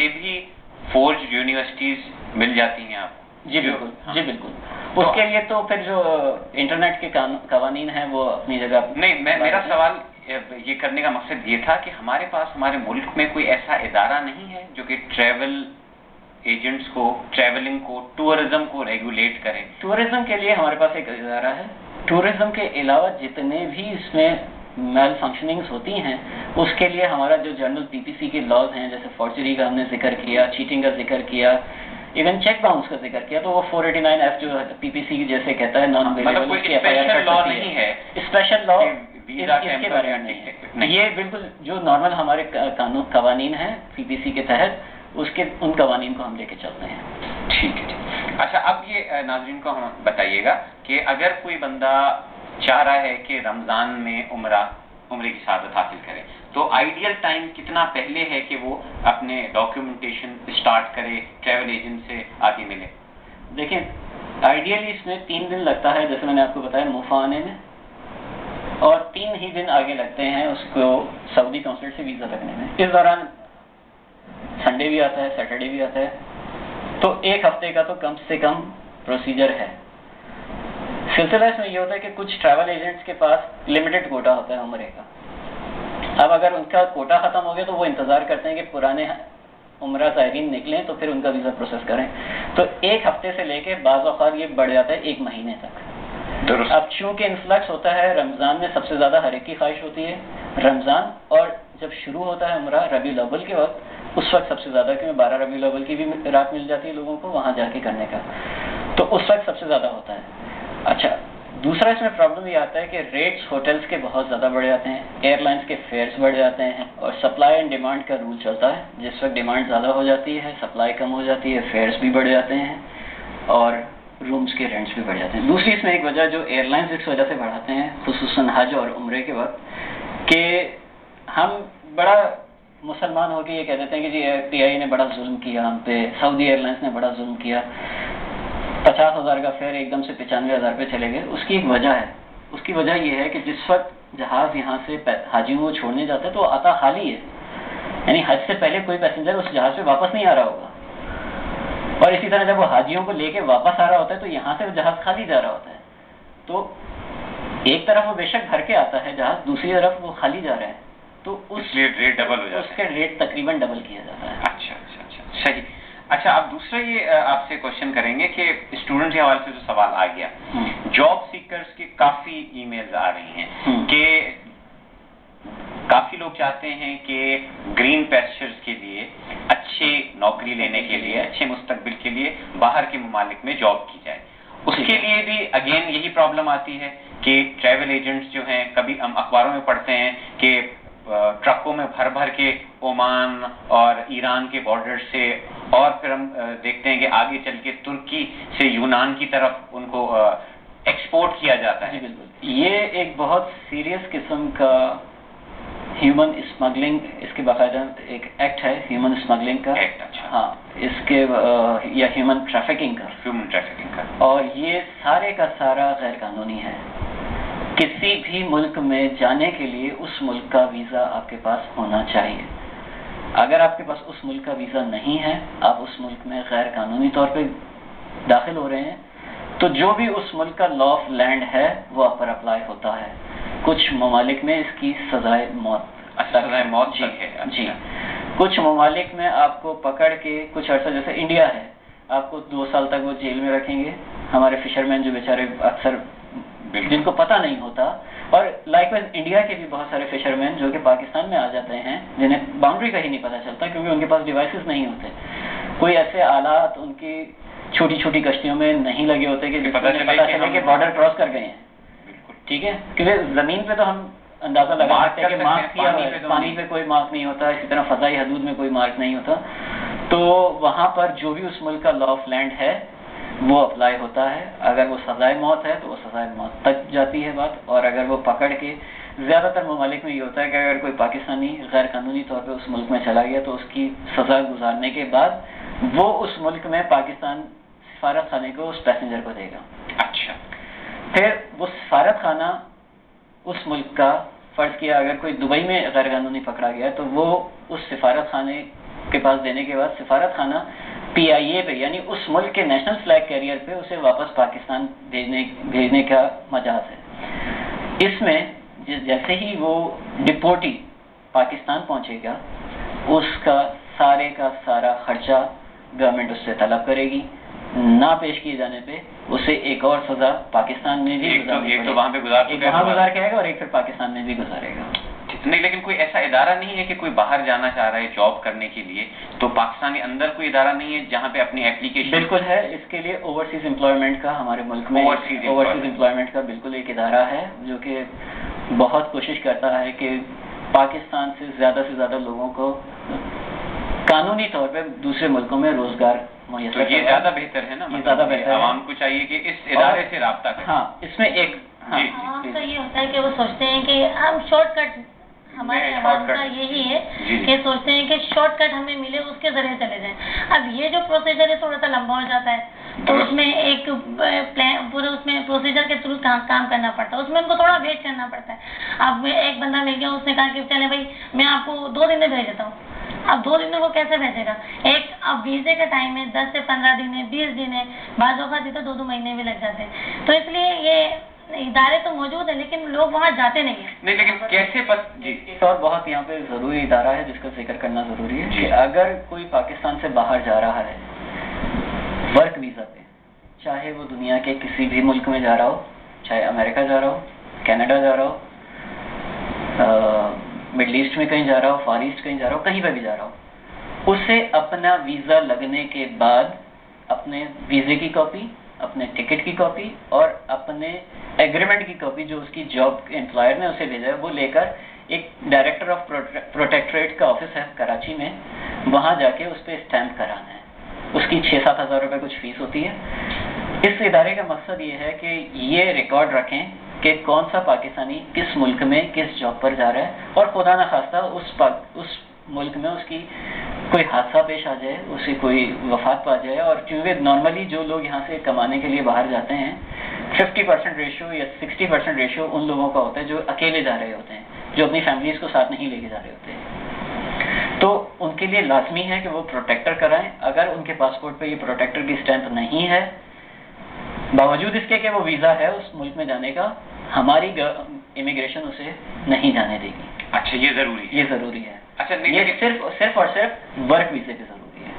لیے بھی forge universities مل جاتی ہیں آپ؟ جی بالکل، جی بالکل. اس کے لیے تو پھر جو انٹرنیٹ کے قوانین ہیں وہ اپنی جگہ. نہیں، میرا سوال یہ کرنے کا مقصد یہ تھا کہ ہمارے پاس ہمارے ملک میں کوئی ایسا ادارہ نہیں ہے جو کہ ٹریول ایجنٹس کو، ٹریولنگ کو، ٹورزم کو ریگولیٹ کرے. ٹورزم کے لیے ہمارے پاس ایک ادارہ ہے. ٹورزم کے علاوہ جتنے بھی اس میں میل فنکشننگز ہوتی ہیں اس کے لیے ہمارا جو جنرل پی پی سی کے لاز ہیں، جیسے فارجری کا ہم نے ذکر کیا، چیٹنگ کا ذکر کیا، ایون چیک باؤنس کا ذکر کیا، تو وہ 489F جو پی پی سی جیسے کہتا ہے نان مطلب کوئی اسپیشل لا نہیں ہے. اسپیشل لا اس کے بارے میں نہیں ہے. یہ بالکل جو نارمل ہمارے قوانین ہیں پی پی سی کے تحت، ان قوانین کو ہم لے کے چلتے ہیں. ٹھیک ہے. اچھا، اب یہ ناظرین کو ہم بتائیے گا کہ اگر کوئی بندہ چاہ رہا ہے کہ رمضان میں عمرے کی سعادت حاصل کرے تو آئیڈیل ٹائم کتنا پہلے ہے کہ وہ اپنے ڈاکیومنٹیشن اسٹارٹ کرے، ٹریول ایجنٹ سے آگے ملے؟ دیکھیں، آئیڈیلی اس میں 3 دن لگتا ہے، جیسے میں نے آپ کو بتایا موفا آنے میں، اور 3 ہی دن آگے لگتے ہیں اس کو سعودی کونسلیٹ سے ویزا لگنے میں. اس دوران سنڈے بھی آتا ہے، سیٹرڈے بھی آتا ہے، تو 1 ہفتے کا تو کم سے کم پروسیجر ہے. سلسلہ اس میں یہ ہوتا ہے کہ کچھ ٹریول ایجنٹس کے پاس لمیٹڈ کوٹا ہوتا ہے عمرے کا. اب اگر ان کا کوٹا ختم ہو گیا تو وہ انتظار کرتے ہیں کہ پرانے عمرہ زائرین نکلیں تو پھر ان کا ویزا پروسیس کریں. تو 1 ہفتے سے لے کے بعض اوقات یہ بڑھ جاتا ہے 1 مہینے تک. اب چونکہ انفلکس ہوتا ہے رمضان میں، سب سے زیادہ ہر ایک کی خواہش ہوتی ہے رمضان، اور جب شروع ہوتا ہے عمرہ ربیع الاول کے وقت، اس وقت سب سے زیادہ، کیونکہ 12 ربیع الاول کی بھی رات مل جاتی ہے لوگوں کو وہاں جا کے کرنے کا، تو اس وقت سب سے زیادہ ہوتا ہے. اچھا، دوسرا اس میں پرابلم یہ آتا ہے کہ ریٹس ہوٹلس کے بہت زیادہ بڑھ جاتے ہیں، ایئر لائنس کے فیئرس بڑھ جاتے ہیں، اور سپلائی اینڈ ڈیمانڈ کا رول چلتا ہے. جس وقت ڈیمانڈ زیادہ ہو جاتی ہے، سپلائی کم ہو جاتی ہے، فیئرس بھی بڑھ جاتے ہیں اور رومز کے رینٹس بھی بڑھ جاتے ہیں. دوسری اس میں ایک وجہ جو ایئر لائنس اس وجہ سے بڑھاتے ہیں خصوصاً حج اور عمرے کے وقت، کہ ہم بڑا مسلمان ہو کے یہ کہہ دیتے ہیں کہ جی پی آئی نے بڑا ظلم کیا ہم پہ، سعودی ایئر لائنس نے بڑا ظلم کیا، 50,000 کا فیئر ایک دم سے 95,000 پہ چلے گئے. اس کی ایک وجہ ہے. اس کی وجہ یہ ہے کہ جس وقت جہاز یہاں سے حاجیوں کو چھوڑنے جاتا ہے تو وہ آتا خالی ہے، یعنی حج سے پہلے کوئی پیسنجر اس جہاز پہ واپس نہیں آ رہا ہوگا، اور اسی طرح جب وہ حاجیوں کو لے کے واپس آ رہا ہوتا ہے تو یہاں سے وہ جہاز خالی جا رہا ہوتا ہے. تو ایک طرف وہ بے شک بھر کے آتا ہے جہاز، دوسری طرف وہ خالی جا رہا ہے، تو اس ریٹ ڈبل ہو جاتا ہے، اس کا ریٹ تقریباً ڈبل کیا جاتا ہے. اچھا، صحیح. اچھا، اب دوسرا یہ آپ سے کوشچن کریں گے کہ اسٹوڈنٹ کے حوالے سے جو سوال آ گیا، جاب سیکرز کی کافی ای میلز آ رہی ہیں کہ کافی لوگ چاہتے ہیں کہ گرین پیسچرز کے لیے، اچھی نوکری لینے کے لیے، اچھے مستقبل کے لیے باہر کے ممالک میں جاب کی جائے. اس کے لیے بھی اگین یہی پرابلم آتی ہے کہ ٹریول ایجنٹس جو ہیں، کبھی ہم اخباروں میں پڑھتے ہیں کہ ٹرکوں میں بھر بھر کے عمان اور ایران کے بارڈر سے، اور پھر ہم دیکھتے ہیں کہ آگے چل کے ترکی سے یونان کی طرف ان کو ایکسپورٹ کیا جاتا ہے. یہ ایک بہت سیریس قسم کا ہیومن اسمگلنگ، اس کے باقاعدہ ایک ایکٹ ہے ہیومن اسمگلنگ کا. ہاں، اس کے یا ہیومن ٹریفکنگ کا، اور یہ سارے کا سارا غیر قانونی ہے. کسی بھی ملک میں جانے کے لیے اس ملک کا ویزا آپ کے پاس ہونا چاہیے. اگر آپ کے پاس اس ملک کا ویزا نہیں ہے، آپ اس ملک میں غیر قانونی طور پہ داخل ہو رہے ہیں، تو جو بھی اس ملک کا لا آف لینڈ ہے وہ آپ پر اپلائی ہوتا ہے. کچھ ممالک میں اس کی سزائے موت جی. کچھ ممالک میں آپ کو پکڑ کے کچھ عرصہ، جیسے انڈیا ہے، آپ کو 2 سال تک وہ جیل میں رکھیں گے. ہمارے فشرمین جو بیچارے اکثر جن کو پتہ نہیں ہوتا، اور لائک وائز انڈیا کے بھی بہت سارے فشرمین جو کہ پاکستان میں آ جاتے ہیں جنہیں باؤنڈری کا ہی نہیں پتہ چلتا کیونکہ ان کے پاس ڈیوائسز نہیں ہوتے، کوئی ایسے آلات ان کی چھوٹی چھوٹی کشتیوں میں نہیں لگے ہوتے کہ پتہ چلے کہ بارڈر کراس کر گئے ہیں. ٹھیک ہے، کیونکہ زمین پہ تو ہم اندازہ لگا سکتے ہیں کہ مارک کیا ہوا ہے، پانی پہ کوئی مارک نہیں ہوتا، اسی طرح فضائی حدود میں کوئی مارک نہیں ہوتا. تو وہاں پر جو بھی اس ملک کا لا آف لینڈ ہے وہ اپلائی ہوتا ہے. اگر وہ سزائے موت ہے تو وہ سزائے موت تک جاتی ہے بات، اور اگر وہ پکڑ کے، زیادہ تر ممالک میں یہ ہوتا ہے کہ اگر کوئی پاکستانی غیر قانونی طور پہ اس ملک میں چلا گیا تو اس کی سزا گزارنے کے بعد وہ اس ملک میں پاکستان سفارت خانے کو اس پیسنجر کو دے گا. اچھا، پھر وہ سفارت خانہ اس ملک کا، فرض کیا اگر کوئی دبئی میں غیر قانونی پکڑا گیا تو وہ اس سفارت خانے کے پاس دینے کے بعد سفارت خانہ PIA پہ یعنی اس ملک کے نیشنل فلیگ کیریئر پہ اسے واپس پاکستان بھیجنے کا مجاز ہے. اس میں جیسے ہی وہ ڈپورٹی پاکستان پہنچے گا اس کا سارا خرچہ گورنمنٹ اس سے طلب کرے گی. نہ پیش کیے جانے پہ اسے ایک اور سزا پاکستان میں بھی وہاں پہ گزار کے آئے گا اور ایک پھر پاکستان میں بھی گزارے گا. نہیں لیکن کوئی ایسا ادارہ نہیں ہے کہ کوئی باہر جانا چاہ رہا ہے جاب کرنے کے لیے تو پاکستانی اندر کوئی ادارہ نہیں ہے جہاں پہ اپنی اپلیکیشن؟ بالکل ہے. اس کے لیے اوورسیز امپلائمنٹ کا ہمارے ملک میں اوورسیز امپلائمنٹ کا بالکل ایک ادارہ ہے جو کہ بہت کوشش کرتا ہے کہ پاکستان سے زیادہ لوگوں کو قانونی طور پہ دوسرے ملکوں میں روزگار میسر. تو یہ زیادہ بہتر ہے نا, زیادہ بہتر ہے. عوام کو چاہیے کہ اس ادارے سے رابطہ کریں. ہاں اس میں ایک عوام کا یہ ہوتا ہے کہ وہ سوچتے ہیں کہ ہم شارٹ کٹ, ہمارے عوام کا یہی ہے کہ سوچتے ہیں کہ شارٹ کٹ ہمیں ملے اس کے ذریعے چلے جائیں. اب یہ جو پروسیجر ہے تھوڑا سا لمبا ہو جاتا ہے تو اس میں ایک پورے اس میں پروسیجر کے تھرو کام کرنا پڑتا ہے. اس میں ان کو تھوڑا ویٹ کرنا پڑتا ہے. اب ایک بندہ مل گیا, اس نے کہا کہ چلے بھائی میں آپ کو 2 دن میں بھیج دیتا ہوں. اب 2 دن میں وہ کیسے بھیجے گا؟ ایک اب ویزے کا ٹائم ہے 10 سے 15 دن ہے, 20 دن ہے, بعض اوقات تو 2 مہینے بھی لگ جاتے ہیں. تو اس لیے یہ ادارے تو موجود ہیں لیکن لوگ وہاں جاتے نہیں ہیں. نہیں لیکن کیسے ایک اور بہت یہاں پہ ضروری ادارہ ہے جس کا ذکر کرنا ضروری ہے کہ اگر کوئی پاکستان سے باہر جا رہا ہے ورک ویزا پہ, چاہے وہ دنیا کے کسی بھی ملک میں جا رہا ہو, چاہے امریکہ جا رہا ہو, کینیڈا جا رہا ہو, مڈل ایسٹ میں کہیں جا رہا ہو, فار ایسٹ کہیں جا رہا ہو, کہیں پہ بھی جا رہا ہو, اسے اپنا ویزا لگنے کے بعد اپنے ویزے کی کاپی, اپنے ٹکٹ کی کاپی اور اپنے ایگریمنٹ کی کاپی جو اس کی جاب امپلائر نے اسے بھیجا ہے وہ لے کر ایک ڈائریکٹر آف پروٹیکٹریٹ کا آفس ہے کراچی میں, وہاں جا کے اس پہ اسٹیمپ کرانا ہے. اس کی 6-7 ہزار روپے کچھ فیس ہوتی ہے. اس ادارے کا مقصد یہ ہے کہ یہ ریکارڈ رکھیں کہ کون سا پاکستانی کس ملک میں کس جاب پر جا رہا ہے اور خدا نخواستہ اس ملک میں اس کی کوئی حادثہ پیش آ جائے, اسے کوئی وفات پا جائے. اور کیونکہ نارملی جو لوگ یہاں سے کمانے کے لیے باہر جاتے ہیں 50% ریشو یا 60% ریشو ان لوگوں کا ہوتا ہے جو اکیلے جا رہے ہوتے ہیں, جو اپنی فیملیز کو ساتھ نہیں لے کے جا رہے ہوتے ہیں. تو ان کے لیے لازمی ہے کہ وہ پروٹیکٹر کرائیں. اگر ان کے پاسپورٹ پہ یہ پروٹیکٹر کی اسٹیمپ نہیں ہے, باوجود اس کے کہ وہ ویزا ہے اس ملک میں جانے کا, ہماری امیگریشن اسے نہیں جانے دے گی. اچھا یہ ضروری ہے. اچھا یہ صرف اور صرف ورک ویزے پہ ضروری ہے.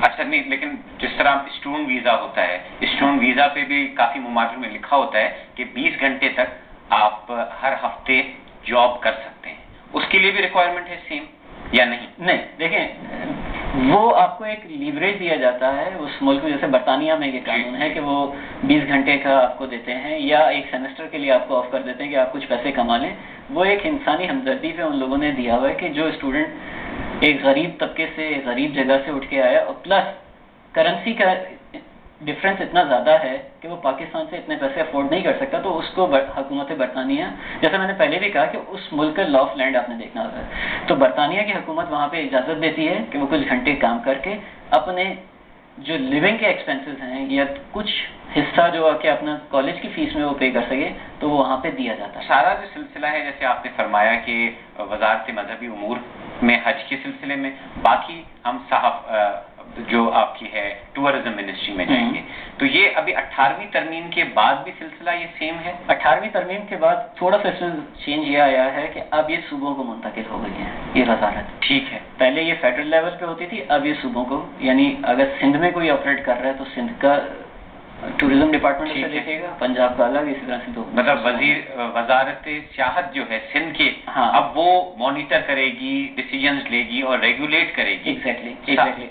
اچھا نہیں لیکن جس طرح اسٹوڈنٹ ویزا ہوتا ہے, اسٹوڈنٹ ویزا پہ بھی کافی مماثل میں لکھا ہوتا ہے کہ 20 گھنٹے تک آپ ہر ہفتے جاب کر سکتے ہیں. اس کے لیے بھی ریکوائرمنٹ ہے سیم یا نہیں؟ نہیں دیکھیں وہ آپ کو ایک لیوریج دیا جاتا ہے اس ملک میں. جیسے برطانیہ میں یہ قانون ہے کہ وہ 20 گھنٹے کا آپ کو دیتے ہیں یا ایک سیمسٹر کے لیے آپ کو آف کر دیتے ہیں کہ آپ کچھ پیسے کما لیں. وہ ایک انسانی ہمدردی پہ ان لوگوں نے دیا ہوا ہے کہ جو اسٹوڈنٹ ایک غریب طبقے سے غریب جگہ سے اٹھ کے آیا اور پلس کرنسی کا ڈفرینس اتنا زیادہ ہے کہ وہ پاکستان سے اتنے پیسے افورڈ نہیں کر سکتا, تو اس کو حکومت برطانیہ, جیسے میں نے پہلے بھی کہا کہ اس ملک کا لا آف لینڈ آپ نے دیکھنا ہوتا ہے, تو برطانیہ کی حکومت وہاں پہ اجازت دیتی ہے کہ وہ کچھ گھنٹے کام کر کے اپنے جو لیونگ کے ایکسپینسز ہیں یا کچھ حصہ جو کہ اپنا کالج کی فیس میں وہ پے کر سکے تو وہ وہاں پہ دیا جاتا ہے. سارا جو سلسلہ ہے جیسے آپ نے فرمایا کہ وزارت مذہبی امور میں حج کے سلسلے میں, باقی ہم صاحب جو آپ کی ہے ٹورزم منسٹری میں جائیں گے, تو یہ ابھی 18ویں ترمیم کے بعد بھی سلسلہ یہ سیم ہے؟ 18ویں ترمیم کے بعد تھوڑا سا اس میں چینج یہ آیا ہے کہ اب یہ صوبوں کو منتقل ہو گئی ہے یہ وزارت. ٹھیک ہے, پہلے یہ فیڈرل لیول پہ ہوتی تھی, اب یہ صوبوں کو, یعنی اگر سندھ میں کوئی آپریٹ کر رہا ہے تو سندھ کا ٹورزم ڈپارٹمنٹ اسے دیکھے گا, پنجاب کا الگ, اسی طرح سے دو. مطلب وزارت سیاحت جو ہے سندھ کے, اب وہ مانیٹر کرے گی, ڈیسیجنز لے گی اور ریگولیٹ کرے گی. ایگزیکٹلی.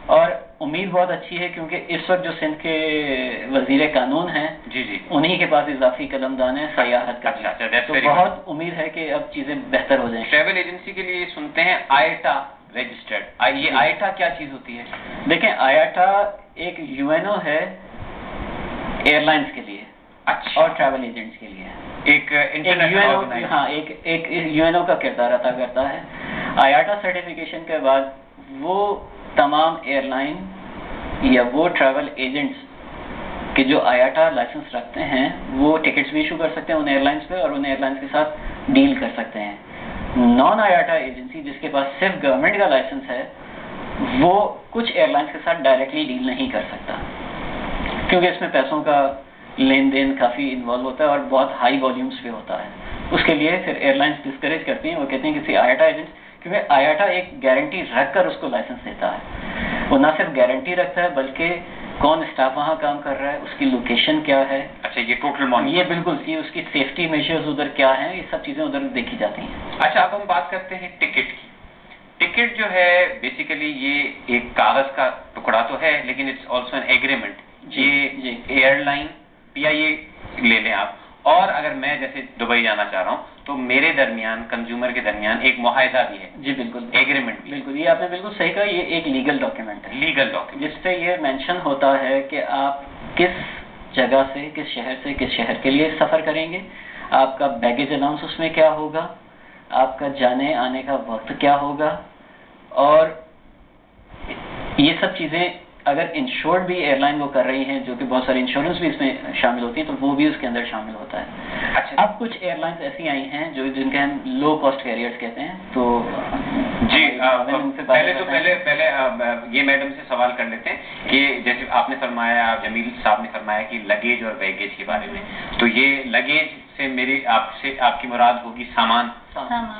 اور امید بہت اچھی ہے کیونکہ اس وقت جو سندھ کے وزیر قانون ہیں انہی کے پاس اضافی قلم دان ہے سیاحت کا. تو بہت امید ہے کہ اب چیزیں بہتر ہو جائیں. ٹریول ایجنسی کے لیے سنتے ہیں آئیٹا رجسٹرڈ, یہ آئیٹا کیا چیز ہوتی ہے؟ دیکھیں آئیٹا ایک UNO ہے ایئر لائنس کے لیے اور ٹریول ایجنٹس کے لیے, ایک UNO کا کردار ادا کرتا ہے. آئیٹا سرٹیفکیشن کے بعد وہ تمام ایئر لائن یا وہ ٹریول ایجنٹس کہ جو آئیٹا لائسنس رکھتے ہیں وہ ٹکٹس بھی ایشو کر سکتے ہیں ان ایئر لائنس پہ اور ان ایئر لائنس کے ساتھ ڈیل کر سکتے ہیں. نان آئیٹا ایجنسی جس کے پاس صرف گورنمنٹ کا لائسنس ہے وہ کچھ ایئر لائنس کے ساتھ ڈائریکٹلی ڈیل نہیں کر سکتا، کیونکہ اس میں پیسوں کا لین دین کافی انوالو ہوتا ہے اور بہت ہائی والیومس پہ ہوتا ہے. اس کے لیے پھر ایئر لائنس ڈسکریج کرتی ہیں، وہ کہتے ہیں کسی آئیٹا ایجنٹ، کیونکہ آئیٹا ایک گارنٹی رکھ کر اس کو لائسنس دیتا ہے. وہ نہ صرف گارنٹی رکھتا ہے بلکہ کون اسٹاف وہاں کام کر رہا ہے، اس کی لوکیشن کیا ہے. اچھا، یہ ٹوٹل مانیٹر، یہ بالکل، یہ اس کی سیفٹی میجرز ادھر کیا ہیں، یہ سب چیزیں ادھر دیکھی جاتی ہیں. اچھا، اب ہم بات کرتے ہیں ٹکٹ کی. ٹکٹ جو ہے بیسیکلی یہ ایک کاغذ کا ٹکڑا تو ہے، لیکن اٹس آلسو این ایگریمنٹ. یہ ایئر لائن پی آئی اے لے لیں آپ، اور اگر میں جیسے دبئی جانا چاہ رہا ہوں تو میرے درمیان، کنزیومر کے درمیان ایک معاہدہ بھی ہے. جی بالکل، ایگریمنٹ. بالکل، یہ آپ نے بالکل صحیح کہا، یہ ایک لیگل ڈاکیومنٹ ہے. لیگل ڈاکیومنٹ جس پہ یہ مینشن ہوتا ہے کہ آپ کس جگہ سے، کس شہر سے کس شہر کے لیے سفر کریں گے، آپ کا بیگیج الاؤنس اس میں کیا ہوگا، آپ کا جانے آنے کا وقت کیا ہوگا، اور یہ سب چیزیں اگر انشورڈ بھی ایئر لائن وہ کر رہی ہیں، جو کہ بہت ساری انشورنس بھی اس میں شامل ہوتی ہیں، تو وہ بھی اس کے اندر شامل ہوتا ہے. اچھا، اب کچھ ایئر لائنس ایسی آئی ہیں جو جن کے ہم لو کاسٹ کیریئرز کہتے ہیں. تو جی، پہلے یہ میڈم سے سوال کر لیتے ہیں کہ جیسے آپ نے فرمایا، جمیل صاحب نے فرمایا کہ لگیج اور بیگیج کے بارے میں، تو یہ لگیج سے میری آپ کی مراد ہوگی سامان،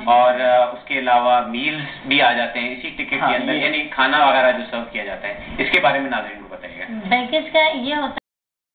اور اس کے علاوہ میلز بھی آ جاتے ہیں اسی ٹکٹ کے اندر، یعنی کھانا وغیرہ جو سرو کیا جاتا ہے. اس کے بارے میں ناظرین کو بتائیے گا. بیگیج کا یہ ہوتا